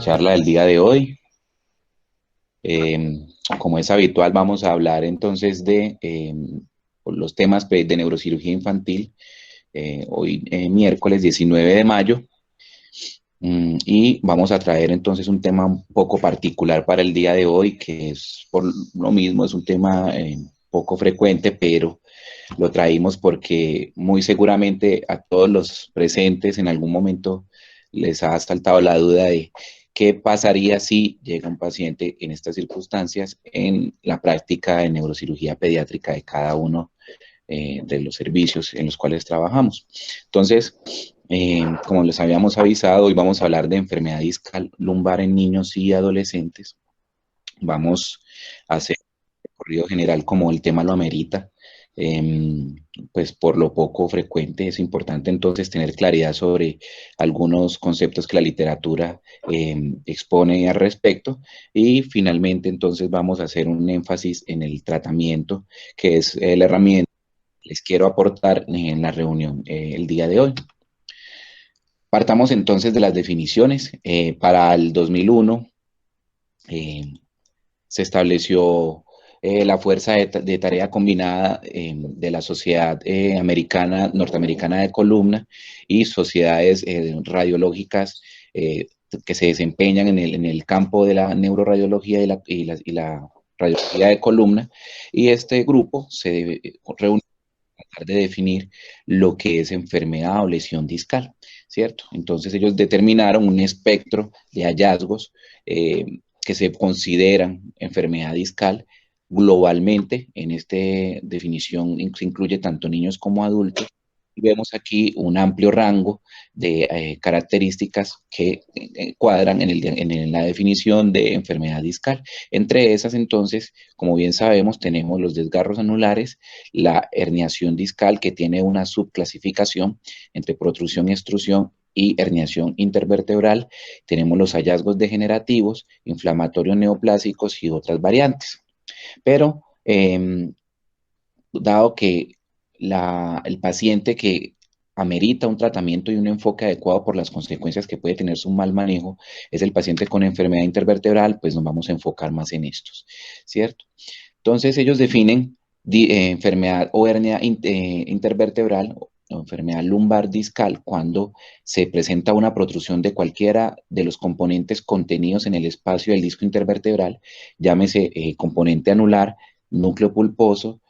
charla del día de hoy. Eh, Como es habitual, vamos a hablar entonces de los temas de neurocirugía infantil, hoy miércoles 19 de mayo, y vamos a traer entonces un tema un poco particular para el día de hoy, que es por lo mismo, es un tema poco frecuente, pero lo traímos porque muy seguramente a todos los presentes en algún momento les ha saltado la duda de qué pasaría si llega un paciente en estas circunstancias en la práctica de neurocirugía pediátrica de cada uno de los servicios en los cuales trabajamos. Entonces, como les habíamos avisado, hoy vamos a hablar de enfermedad discal lumbar en niños y adolescentes. Vamos a hacer un recorrido general como el tema lo amerita. Eh, pues por lo poco frecuente es importante entonces tener claridad sobre algunos conceptos que la literatura expone al respecto, y finalmente entonces vamos a hacer un énfasis en el tratamiento, que es la herramienta que les quiero aportar en la reunión el día de hoy. Partamos entonces de las definiciones. Para el 2001 eh, se estableció la Fuerza de Tarea Combinada de la Sociedad Norteamericana de Columna y sociedades radiológicas que se desempeñan en el campo de la neuroradiología y la radiología de columna, y este grupo se reúne para tratar de definir lo que es enfermedad o lesión discal, ¿cierto? Entonces ellos determinaron un espectro de hallazgos que se consideran enfermedad discal globalmente. En esta definición se incluye tanto niños como adultos, y vemos aquí un amplio rango de características que cuadran en la definición de enfermedad discal. Entre esas, entonces, como bien sabemos, tenemos los desgarros anulares, la herniación discal, que tiene una subclasificación entre protrusión y extrusión, y herniación intervertebral. Tenemos los hallazgos degenerativos, inflamatorios neoplásicos y otras variantes. Pero, dado que el paciente que amerita un tratamiento y un enfoque adecuado por las consecuencias que puede tener su mal manejo es el paciente con enfermedad intervertebral, pues nos vamos a enfocar más en estos, ¿cierto? Entonces ellos definen enfermedad o hernia intervertebral o enfermedad lumbar discal cuando se presenta una protrusión de cualquiera de los componentes contenidos en el espacio del disco intervertebral, llámese componente anular, núcleo pulposo,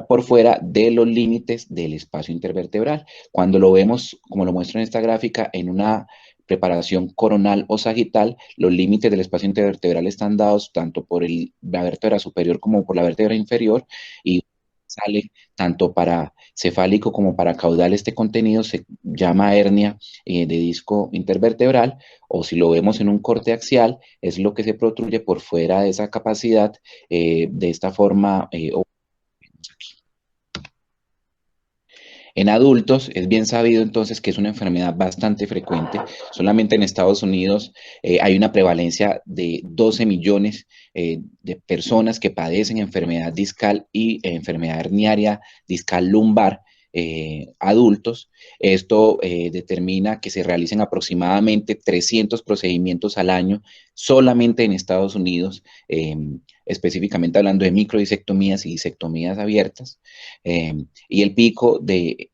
por fuera de los límites del espacio intervertebral. Cuando lo vemos, como lo muestro en esta gráfica, en una preparación coronal o sagital, los límites del espacio intervertebral están dados tanto por la vértebra superior como por la vértebra inferior, y sale tanto para cefálico como para caudal. Este contenido se llama hernia de disco intervertebral, o si lo vemos en un corte axial, es lo que se protruye por fuera de esa capacidad de esta forma. En adultos es bien sabido entonces que es una enfermedad bastante frecuente. Solamente en Estados Unidos hay una prevalencia de 12 millones de personas que padecen enfermedad discal y enfermedad herniaria discal lumbar, adultos. Esto determina que se realicen aproximadamente 300 procedimientos al año solamente en Estados Unidos, específicamente hablando de microdisectomías y disectomías abiertas. Y el pico de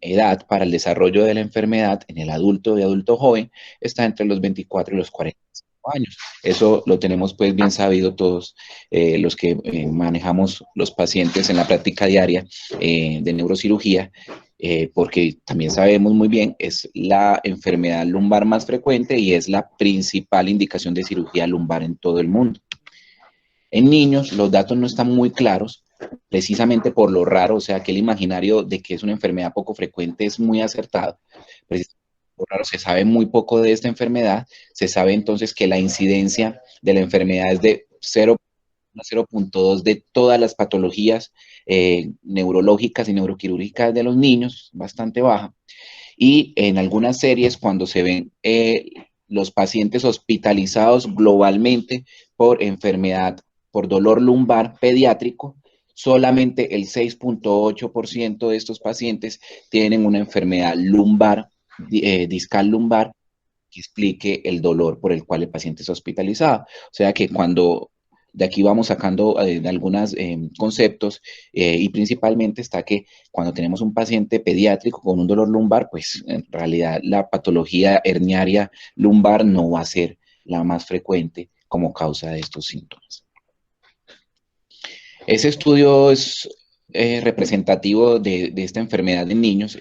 edad para el desarrollo de la enfermedad en el adulto y adulto joven está entre los 24 y los 45 años. Eso lo tenemos pues bien sabido todos los que manejamos los pacientes en la práctica diaria de neurocirugía, porque también sabemos muy bien, es la enfermedad lumbar más frecuente y es la principal indicación de cirugía lumbar en todo el mundo. En niños los datos no están muy claros, precisamente por lo raro, o sea que el imaginario de que es una enfermedad poco frecuente es muy acertado. Precisamente por lo raro, se sabe muy poco de esta enfermedad. Se sabe entonces que la incidencia de la enfermedad es de 0,2 de todas las patologías neurológicas y neuroquirúrgicas de los niños, bastante baja. Y en algunas series, cuando se ven los pacientes hospitalizados globalmente por enfermedad, por dolor lumbar pediátrico, solamente el 6,8% de estos pacientes tienen una enfermedad lumbar, discal lumbar, que explique el dolor por el cual el paciente es hospitalizado. O sea que cuando de aquí vamos sacando algunos conceptos y principalmente está que cuando tenemos un paciente pediátrico con un dolor lumbar, pues en realidad la patología herniaria lumbar no va a ser la más frecuente como causa de estos síntomas. Ese estudio es representativo de esta enfermedad en niños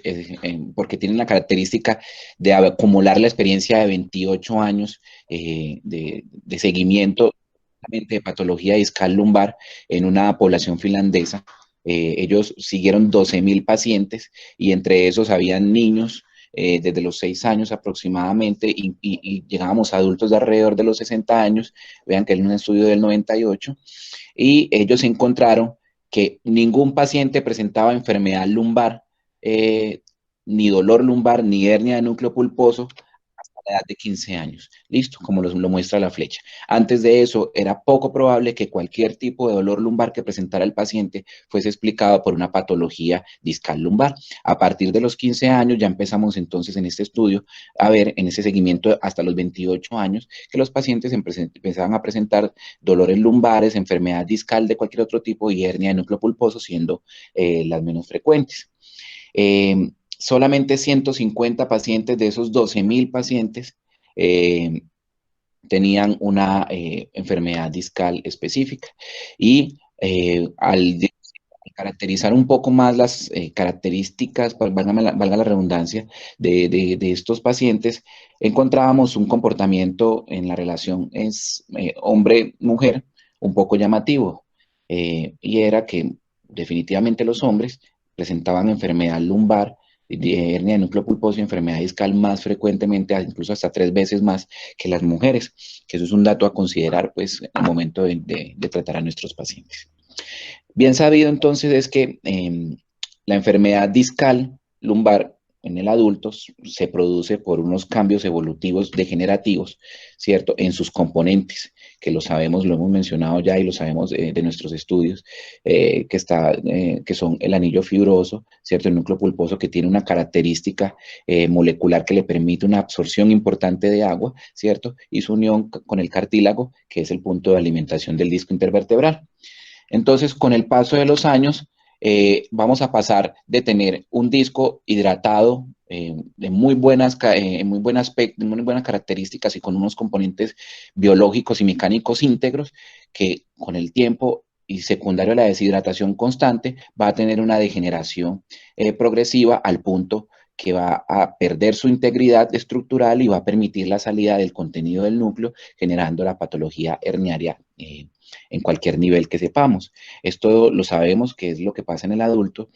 porque tiene la característica de acumular la experiencia de 28 años de seguimiento de patología discal lumbar en una población finlandesa. Ellos siguieron 12.000 pacientes y entre esos habían niños desde los 6 años aproximadamente y llegábamos a adultos de alrededor de los 60 años. Vean que es un estudio del 98 y ellos encontraron que ningún paciente presentaba enfermedad lumbar, ni dolor lumbar, ni hernia de núcleo pulposo hasta la edad de 15 años. Listo, como lo muestra la flecha. Antes de eso, era poco probable que cualquier tipo de dolor lumbar que presentara el paciente fuese explicado por una patología discal lumbar. A partir de los 15 años ya empezamos entonces en este estudio a ver en ese seguimiento hasta los 28 años que los pacientes empezaban a presentar dolores lumbares, enfermedad discal de cualquier otro tipo y hernia de núcleo pulposo siendo las menos frecuentes. Solamente 150 pacientes de esos 12.000 pacientes tenían una enfermedad discal específica y al caracterizar un poco más las características, valga la redundancia, de estos pacientes, encontrábamos un comportamiento en la relación hombre-mujer un poco llamativo, y era que definitivamente los hombres presentaban enfermedad lumbar, de hernia de núcleo pulposo y enfermedad discal más frecuentemente, incluso hasta 3 veces más que las mujeres, que eso es un dato a considerar pues al momento de tratar a nuestros pacientes. Bien sabido entonces es que la enfermedad discal lumbar en el adulto se produce por unos cambios evolutivos degenerativos, ¿cierto? En sus componentes, que lo sabemos, lo hemos mencionado ya y lo sabemos de nuestros estudios, que son el anillo fibroso, ¿cierto? El núcleo pulposo que tiene una característica molecular que le permite una absorción importante de agua, ¿cierto? Y su unión con el cartílago, que es el punto de alimentación del disco intervertebral. Entonces, con el paso de los años, vamos a pasar de tener un disco hidratado de muy buen aspecto, muy buenas características y con unos componentes biológicos y mecánicos íntegros que con el tiempo y secundario a la deshidratación constante va a tener una degeneración progresiva al punto que va a perder su integridad estructural y va a permitir la salida del contenido del núcleo, generando la patología herniaria en cualquier nivel que sepamos. Esto lo sabemos que es lo que pasa en el adulto.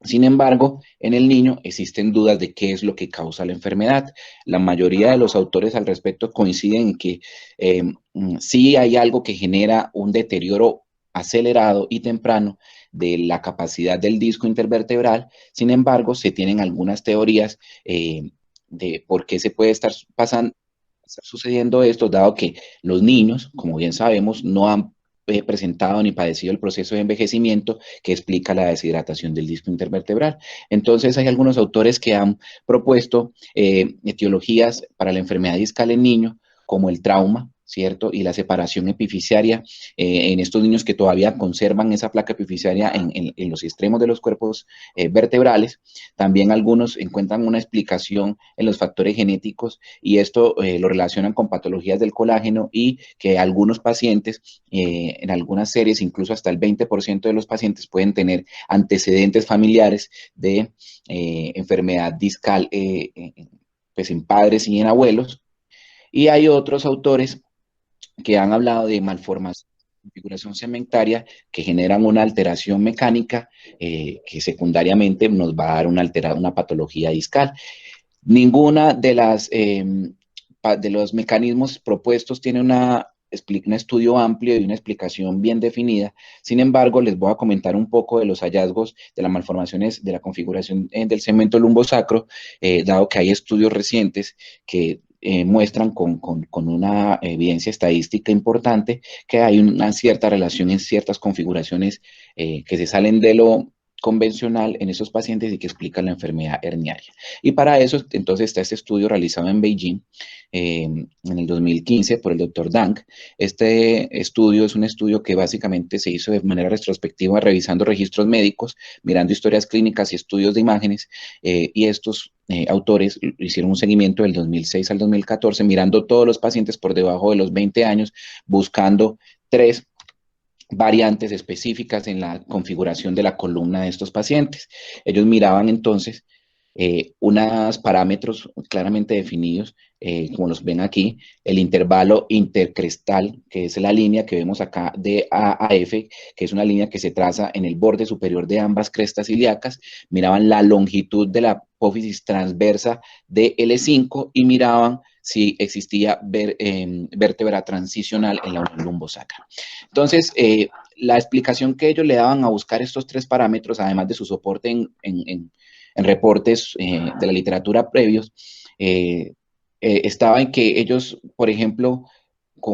Sin embargo, en el niño existen dudas de qué es lo que causa la enfermedad. La mayoría de los autores al respecto coinciden en que sí hay algo que genera un deterioro acelerado y temprano de la capacidad del disco intervertebral. Sin embargo, se tienen algunas teorías de por qué se puede estar sucediendo esto, dado que los niños, como bien sabemos, no han presentado ni padecido el proceso de envejecimiento que explica la deshidratación del disco intervertebral. Entonces, hay algunos autores que han propuesto etiologías para la enfermedad discal en niños, como el trauma, ¿cierto? Y la separación epifisiaria en estos niños que todavía conservan esa placa epifisiaria en los extremos de los cuerpos vertebrales. También algunos encuentran una explicación en los factores genéticos y esto lo relacionan con patologías del colágeno y que algunos pacientes, en algunas series, incluso hasta el 20% de los pacientes pueden tener antecedentes familiares de enfermedad discal pues en padres y en abuelos. Y hay otros autores que han hablado de malformación, configuración segmentaria que generan una alteración mecánica que secundariamente nos va a dar una patología discal. Ninguna de los mecanismos propuestos tiene un estudio amplio y una explicación bien definida. Sin embargo, les voy a comentar un poco de los hallazgos de las malformaciones de la configuración del segmento lumbosacro, dado que hay estudios recientes que muestran con una evidencia estadística importante que hay una cierta relación en ciertas configuraciones que se salen de lo convencional en esos pacientes y que explican la enfermedad herniaria. Y para eso, entonces, está este estudio realizado en Beijing en el 2015 por el doctor Dang. Este estudio es un estudio que básicamente se hizo de manera retrospectiva, revisando registros médicos, mirando historias clínicas y estudios de imágenes, y estos autores hicieron un seguimiento del 2006 al 2014, mirando todos los pacientes por debajo de los 20 años, buscando 3 variantes específicas en la configuración de la columna de estos pacientes. Ellos miraban entonces unos parámetros claramente definidos, como los ven aquí, el intervalo intercrestal, que es la línea que vemos acá de A a F, que es una línea que se traza en el borde superior de ambas crestas ilíacas. Miraban la longitud de la apófisis transversa de L5 y miraban si existía vértebra transicional en la unión lumbosacra. Entonces, la explicación que ellos le daban a buscar estos 3 parámetros, además de su soporte en reportes de la literatura previos, estaba en que ellos, por ejemplo,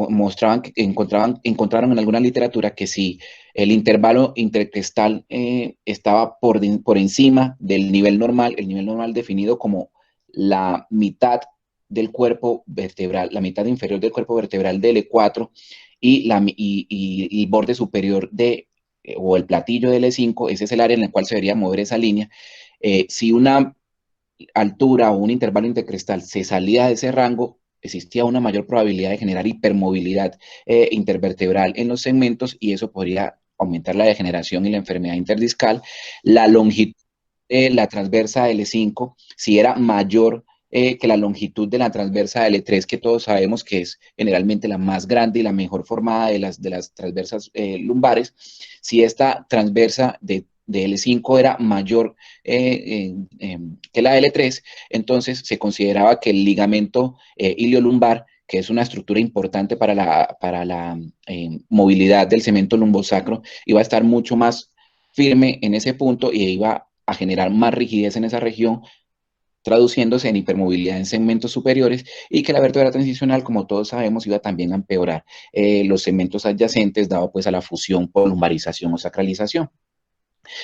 mostraban que encontraron en alguna literatura que si el intervalo intercrestal estaba por encima del nivel normal, el nivel normal definido como la mitad del cuerpo vertebral, la mitad inferior del cuerpo vertebral del E4 y el borde superior o el platillo del E5, ese es el área en la cual se debería mover esa línea. Si una altura o un intervalo intercrestal se salía de ese rango, existía una mayor probabilidad de generar hipermovilidad intervertebral en los segmentos y eso podría aumentar la degeneración y la enfermedad interdiscal. La longitud de la transversa L5, si era mayor que la longitud de la transversa L3, que todos sabemos que es generalmente la más grande y la mejor formada de las transversas lumbares, si esta transversa de L5 era mayor que la L3, entonces se consideraba que el ligamento iliolumbar, que es una estructura importante para la movilidad del cemento lumbosacro, iba a estar mucho más firme en ese punto y iba a generar más rigidez en esa región, traduciéndose en hipermovilidad en segmentos superiores, y que la vértebra transicional, como todos sabemos, iba también a empeorar los segmentos adyacentes, dado pues a la fusión por lumbarización o sacralización.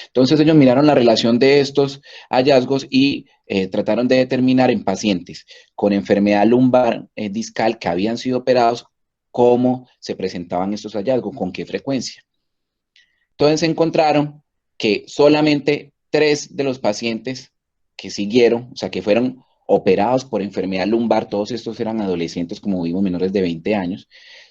Entonces ellos miraron la relación de estos hallazgos y trataron de determinar en pacientes con enfermedad lumbar discal que habían sido operados cómo se presentaban estos hallazgos, con qué frecuencia. Entonces encontraron que solamente 3 de los pacientes que siguieron, o sea, que fueron operados por enfermedad lumbar, todos estos eran adolescentes, como vimos, menores de 20 años,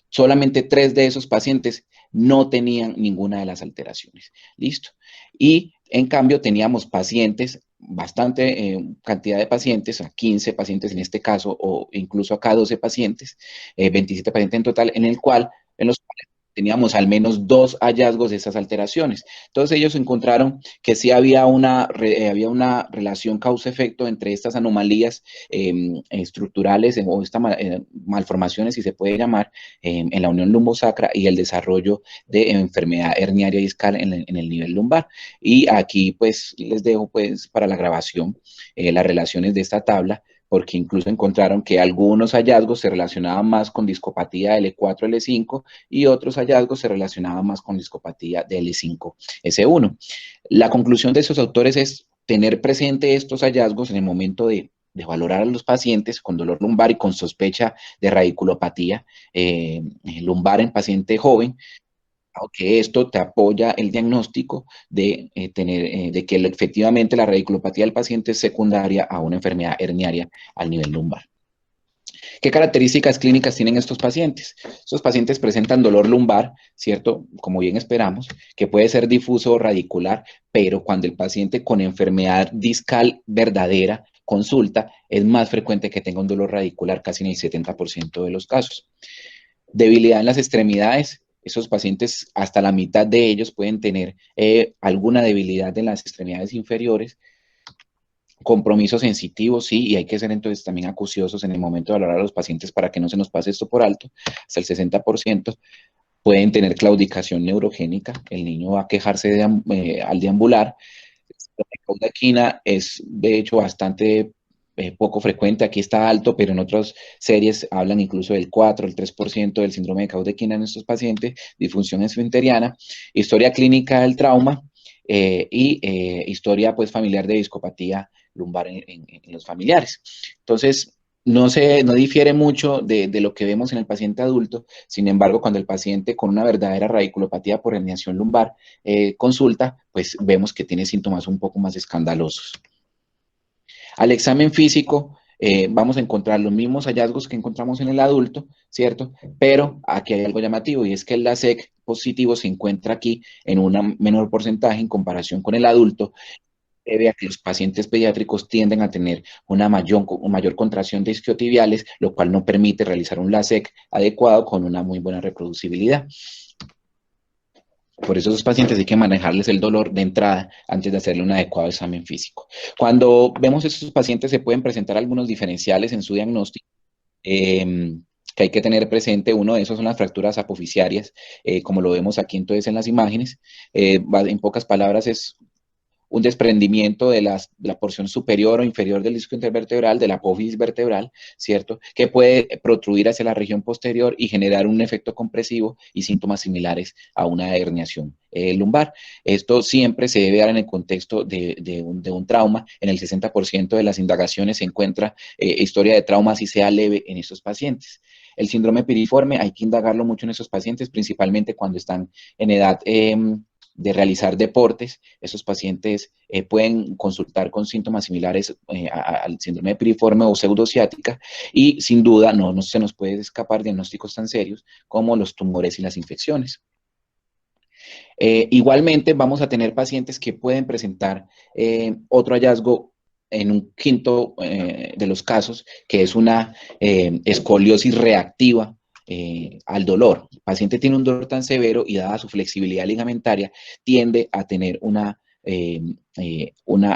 solamente 3 de esos pacientes no tenían ninguna de las alteraciones. ¿Listo? Y en cambio teníamos pacientes, bastante cantidad de pacientes, a 15 pacientes en este caso, o incluso acá 12 pacientes, 27 pacientes en total, en los cuales teníamos al menos 2 hallazgos de esas alteraciones. Entonces ellos encontraron que sí había una relación causa-efecto entre estas anomalías estructurales o estas malformaciones, si se puede llamar, en la unión lumbosacra y el desarrollo de enfermedad herniaria discal en el nivel lumbar. Y aquí pues les dejo pues para la grabación las relaciones de esta tabla, porque incluso encontraron que algunos hallazgos se relacionaban más con discopatía L4, L5 y otros hallazgos se relacionaban más con discopatía de L5, S1. La conclusión de esos autores es tener presente estos hallazgos en el momento de valorar a los pacientes con dolor lumbar y con sospecha de radiculopatía lumbar en paciente joven, aunque esto te apoya el diagnóstico de que efectivamente la radiculopatía del paciente es secundaria a una enfermedad herniaria al nivel lumbar. ¿Qué características clínicas tienen estos pacientes? Estos pacientes presentan dolor lumbar, ¿cierto? Como bien esperamos, que puede ser difuso o radicular, pero cuando el paciente con enfermedad discal verdadera consulta, es más frecuente que tenga un dolor radicular, casi en el 70% de los casos. Debilidad en las extremidades. Esos pacientes, hasta la mitad de ellos pueden tener alguna debilidad en las extremidades inferiores. Compromiso sensitivo, sí, y hay que ser entonces también acuciosos en el momento de valorar a los pacientes para que no se nos pase esto por alto. Hasta el 60% pueden tener claudicación neurogénica. El niño va a quejarse al deambular. La caudaquina es, de hecho, bastante poco frecuente. Aquí está alto, pero en otras series hablan incluso del 4, el 3% del síndrome de caudaquina en estos pacientes. Disfunción esfinteriana. Historia clínica del trauma. historia pues familiar de discopatía lumbar en los familiares. Entonces, no difiere mucho de lo que vemos en el paciente adulto. Sin embargo, cuando el paciente con una verdadera radiculopatía por herniación lumbar consulta, pues vemos que tiene síntomas un poco más escandalosos. Al examen físico vamos a encontrar los mismos hallazgos que encontramos en el adulto, ¿cierto? Pero aquí hay algo llamativo y es que el LASEC positivo se encuentra aquí en un menor porcentaje en comparación con el adulto, debe a que los pacientes pediátricos tienden a tener una mayor contracción de isquiotibiales, lo cual no permite realizar un LASEC adecuado con una muy buena reproducibilidad. Por eso a esos pacientes hay que manejarles el dolor de entrada antes de hacerle un adecuado examen físico. Cuando vemos a estos pacientes se pueden presentar algunos diferenciales en su diagnóstico que hay que tener presente. Uno de esos son las fracturas apofisiarias, como lo vemos aquí entonces en las imágenes. En pocas palabras es un desprendimiento de la porción superior o inferior del disco intervertebral, de la apófisis vertebral, ¿cierto? Que puede protruir hacia la región posterior y generar un efecto compresivo y síntomas similares a una herniación lumbar. Esto siempre se debe dar en el contexto de un trauma. En el 60% de las indagaciones se encuentra historia de trauma, así sea leve, en estos pacientes. El síndrome piriforme hay que indagarlo mucho en esos pacientes, principalmente cuando están en edad de realizar deportes. Esos pacientes pueden consultar con síntomas similares al síndrome de piriforme o pseudociática y sin duda no se nos puede escapar diagnósticos tan serios como los tumores y las infecciones. Igualmente vamos a tener pacientes que pueden presentar otro hallazgo en un quinto de los casos, que es una escoliosis reactiva al dolor. El paciente tiene un dolor tan severo y dada su flexibilidad ligamentaria, tiende a tener una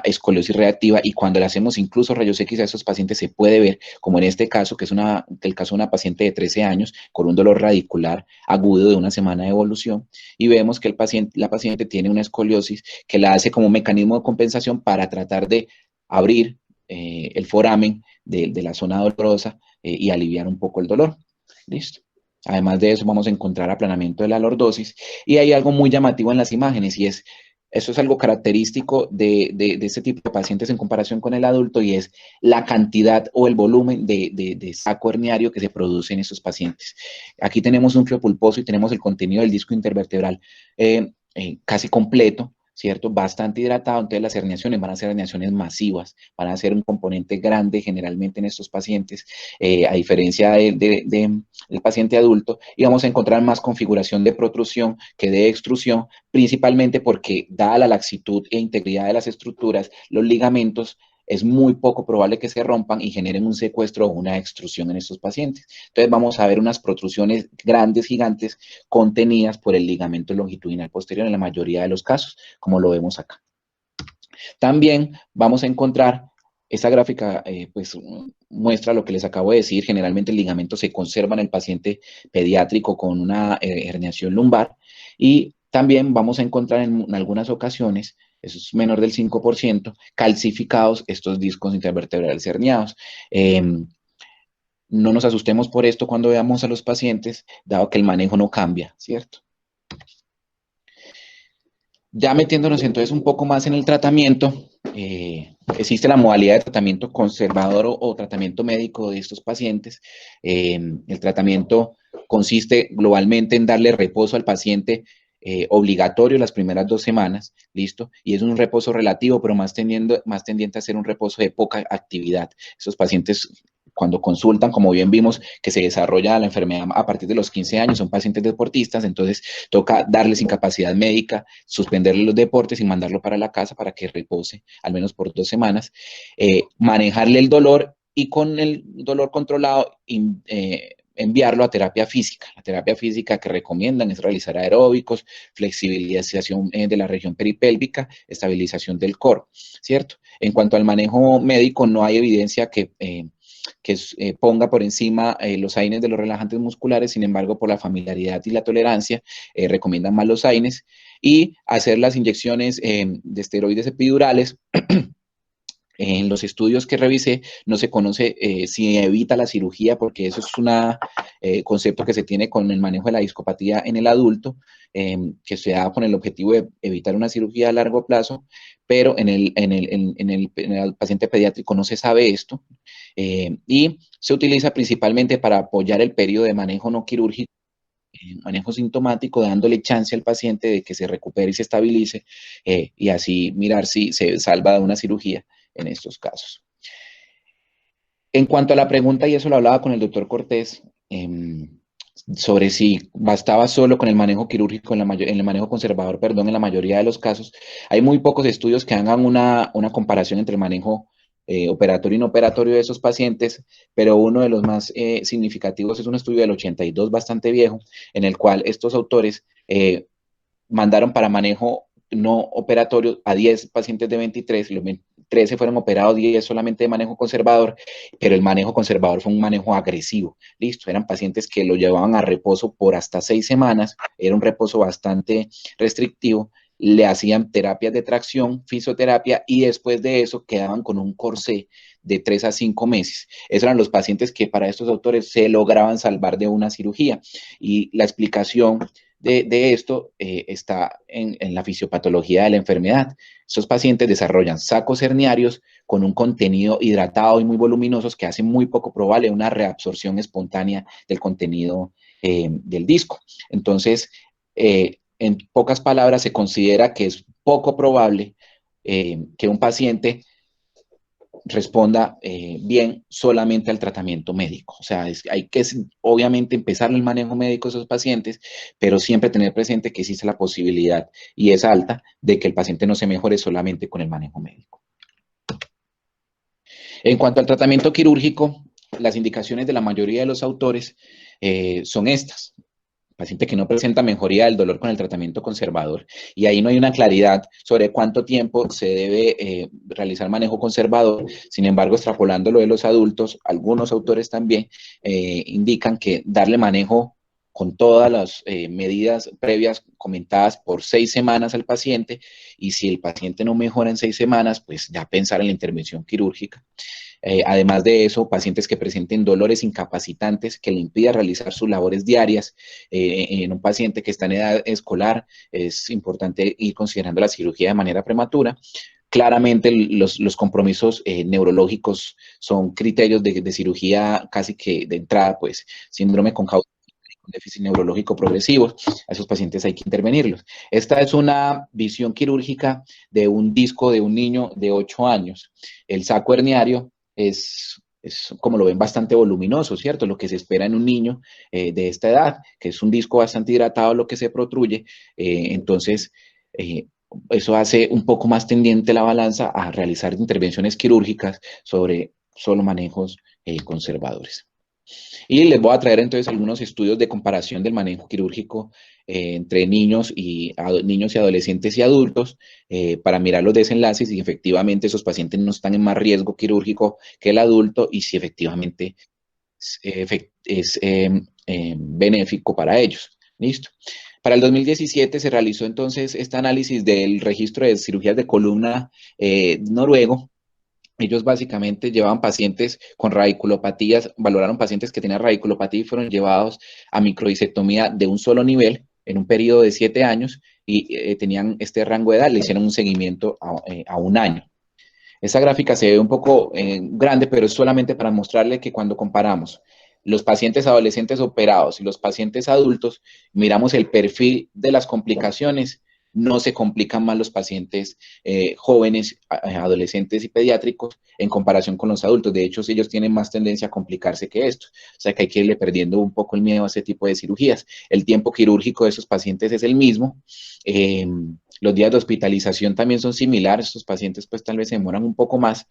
escoliosis reactiva, y cuando le hacemos incluso rayos X a esos pacientes se puede ver, como en este caso, que es el caso de una paciente de 13 años con un dolor radicular agudo de una semana de evolución, y vemos que la paciente tiene una escoliosis que la hace como un mecanismo de compensación para tratar de abrir el foramen de la zona dolorosa y aliviar un poco el dolor. ¿Listo? Además de eso, vamos a encontrar aplanamiento de la lordosis, y hay algo muy llamativo en las imágenes, y eso es algo característico de este tipo de pacientes en comparación con el adulto, y es la cantidad o el volumen de saco herniario que se produce en estos pacientes. Aquí tenemos un núcleo pulposo y tenemos el contenido del disco intervertebral casi completo, ¿cierto? Bastante hidratado. Entonces las herniaciones van a ser herniaciones masivas, van a ser un componente grande generalmente en estos pacientes, a diferencia del paciente adulto, y vamos a encontrar más configuración de protrusión que de extrusión, principalmente porque dada la laxitud e integridad de las estructuras, los ligamentos es muy poco probable que se rompan y generen un secuestro o una extrusión en estos pacientes. Entonces vamos a ver unas protrusiones grandes, gigantes, contenidas por el ligamento longitudinal posterior en la mayoría de los casos, como lo vemos acá. También vamos a encontrar, esta gráfica pues muestra lo que les acabo de decir. Generalmente el ligamento se conserva en el paciente pediátrico con una herniación lumbar, y también vamos a encontrar en algunas ocasiones, eso es menor del 5%, calcificados estos discos intervertebrales herniados. No nos asustemos por esto cuando veamos a los pacientes, dado que el manejo no cambia, ¿cierto? Ya metiéndonos entonces un poco más en el tratamiento, existe la modalidad de tratamiento conservador o tratamiento médico de estos pacientes. El tratamiento consiste globalmente en darle reposo al paciente obligatorio las primeras 2 semanas, ¿listo? Y es un reposo relativo, pero más tendiente a ser un reposo de poca actividad. Esos pacientes, cuando consultan, como bien vimos, que se desarrolla la enfermedad a partir de los 15 años, son pacientes deportistas, entonces toca darles incapacidad médica, suspenderle los deportes y mandarlo para la casa para que repose al menos por 2 semanas, manejarle el dolor, y con el dolor controlado enviarlo a terapia física. La terapia física que recomiendan es realizar aeróbicos, flexibilización de la región peripélvica, estabilización del core, ¿cierto? En cuanto al manejo médico, no hay evidencia que ponga por encima los AINES de los relajantes musculares. Sin embargo, por la familiaridad y la tolerancia, recomiendan más los AINES, y hacer las inyecciones de esteroides epidurales En los estudios que revisé no se conoce si evita la cirugía, porque eso es un concepto que se tiene con el manejo de la discopatía en el adulto, que se da con el objetivo de evitar una cirugía a largo plazo, pero en el paciente pediátrico no se sabe esto, y se utiliza principalmente para apoyar el periodo de manejo no quirúrgico, manejo sintomático, dándole chance al paciente de que se recupere y se estabilice, y así mirar si se salva de una cirugía en estos casos. En cuanto a la pregunta, y eso lo hablaba con el doctor Cortés, sobre si bastaba solo con el manejo quirúrgico en el manejo conservador, perdón, en la mayoría de los casos, hay muy pocos estudios que hagan una comparación entre el manejo operatorio y no operatorio de esos pacientes, pero uno de los más significativos es un estudio del 82, bastante viejo, en el cual estos autores mandaron para manejo no operatorio a 10 pacientes de 23, los 13 fueron operados, 10 solamente de manejo conservador, pero el manejo conservador fue un manejo agresivo. Listo, eran pacientes que lo llevaban a reposo por hasta 6 semanas, era un reposo bastante restrictivo, le hacían terapias de tracción, fisioterapia, y después de eso quedaban con un corsé de 3 a 5 meses. Esos eran los pacientes que para estos autores se lograban salvar de una cirugía. Y la explicación de esto está en la fisiopatología de la enfermedad. Estos pacientes desarrollan sacos herniarios con un contenido hidratado y muy voluminosos que hace muy poco probable una reabsorción espontánea del contenido del disco. Entonces, en pocas palabras, se considera que es poco probable que un paciente responda bien solamente al tratamiento médico. O sea, hay que obviamente empezar el manejo médico de esos pacientes, pero siempre tener presente que existe la posibilidad, y es alta, de que el paciente no se mejore solamente con el manejo médico. En cuanto al tratamiento quirúrgico, las indicaciones de la mayoría de los autores son estas: paciente que no presenta mejoría del dolor con el tratamiento conservador, y ahí no hay una claridad sobre cuánto tiempo se debe realizar manejo conservador. Sin embargo, extrapolándolo de los adultos, algunos autores también indican que darle manejo con todas las medidas previas comentadas por 6 semanas al paciente, y si el paciente no mejora en 6 semanas, pues ya pensar en la intervención quirúrgica. Además de eso, pacientes que presenten dolores incapacitantes que le impidan realizar sus labores diarias. En un paciente que está en edad escolar, es importante ir considerando la cirugía de manera prematura. Claramente los compromisos neurológicos son criterios de cirugía casi que de entrada, pues síndrome con déficit neurológico progresivo, a esos pacientes hay que intervenirlos. Esta es una visión quirúrgica de un disco de un niño de 8 años. El saco herniario como lo ven, bastante voluminoso, ¿cierto? Lo que se espera en un niño de esta edad, que es un disco bastante hidratado, lo que se protruye. Entonces, eso hace un poco más tendiente la balanza a realizar intervenciones quirúrgicas sobre solo manejos conservadores. Y les voy a traer entonces algunos estudios de comparación del manejo quirúrgico entre niños y adolescentes y adultos, para mirar los desenlaces y efectivamente esos pacientes no están en más riesgo quirúrgico que el adulto, y si efectivamente es benéfico para ellos. ¿Listo? Para el 2017 se realizó entonces este análisis del registro de cirugías de columna noruego. Ellos básicamente llevaban pacientes con radiculopatías, valoraron pacientes que tenían radiculopatía y fueron llevados a microdisectomía de un solo nivel en un periodo de 7 años, y tenían este rango de edad, le hicieron un seguimiento a un año. Esta gráfica se ve un poco grande, pero es solamente para mostrarle que cuando comparamos los pacientes adolescentes operados y los pacientes adultos, miramos el perfil de las complicaciones. No se complican más los pacientes jóvenes, adolescentes y pediátricos en comparación con los adultos. De hecho, ellos tienen más tendencia a complicarse que esto. O sea que hay que irle perdiendo un poco el miedo a ese tipo de cirugías. El tiempo quirúrgico de esos pacientes es el mismo. Los días de hospitalización también son similares. Estos pacientes pues tal vez se demoran un poco más,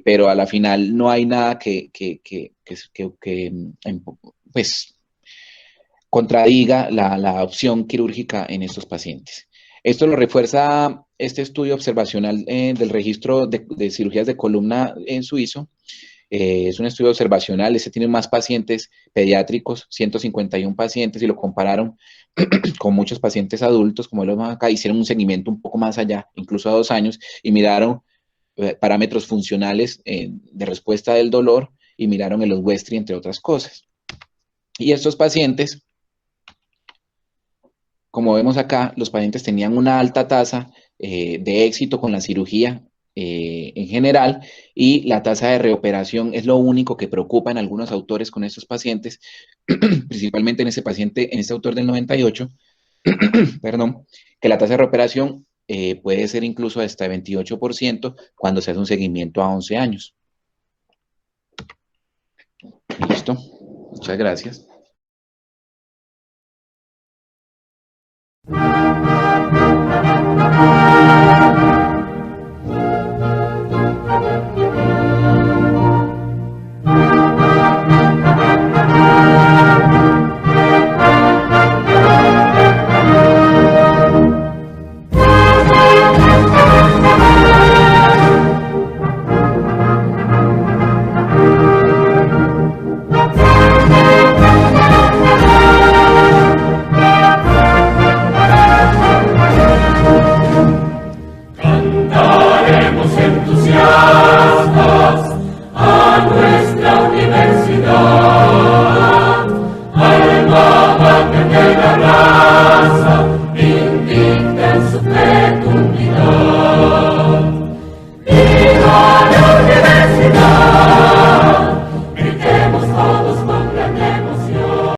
pero a la final no hay nada pues contradiga la opción quirúrgica en estos pacientes. Esto lo refuerza este estudio observacional del registro de cirugías de columna en suizo. Es un estudio observacional, ese tiene más pacientes pediátricos, 151 pacientes, y lo compararon con muchos pacientes adultos, como los acá, hicieron un seguimiento un poco más allá, incluso a 2 años, y miraron parámetros funcionales de respuesta del dolor y miraron el Oswestry, entre otras cosas. Y estos pacientes, como vemos acá, los pacientes tenían una alta tasa de éxito con la cirugía en general, y la tasa de reoperación es lo único que preocupa en algunos autores con estos pacientes, principalmente en ese paciente, en este autor del 98, perdón, que la tasa de reoperación puede ser incluso hasta 28% cuando se hace un seguimiento a 11 años. Listo, muchas gracias. Invicta en su pecho.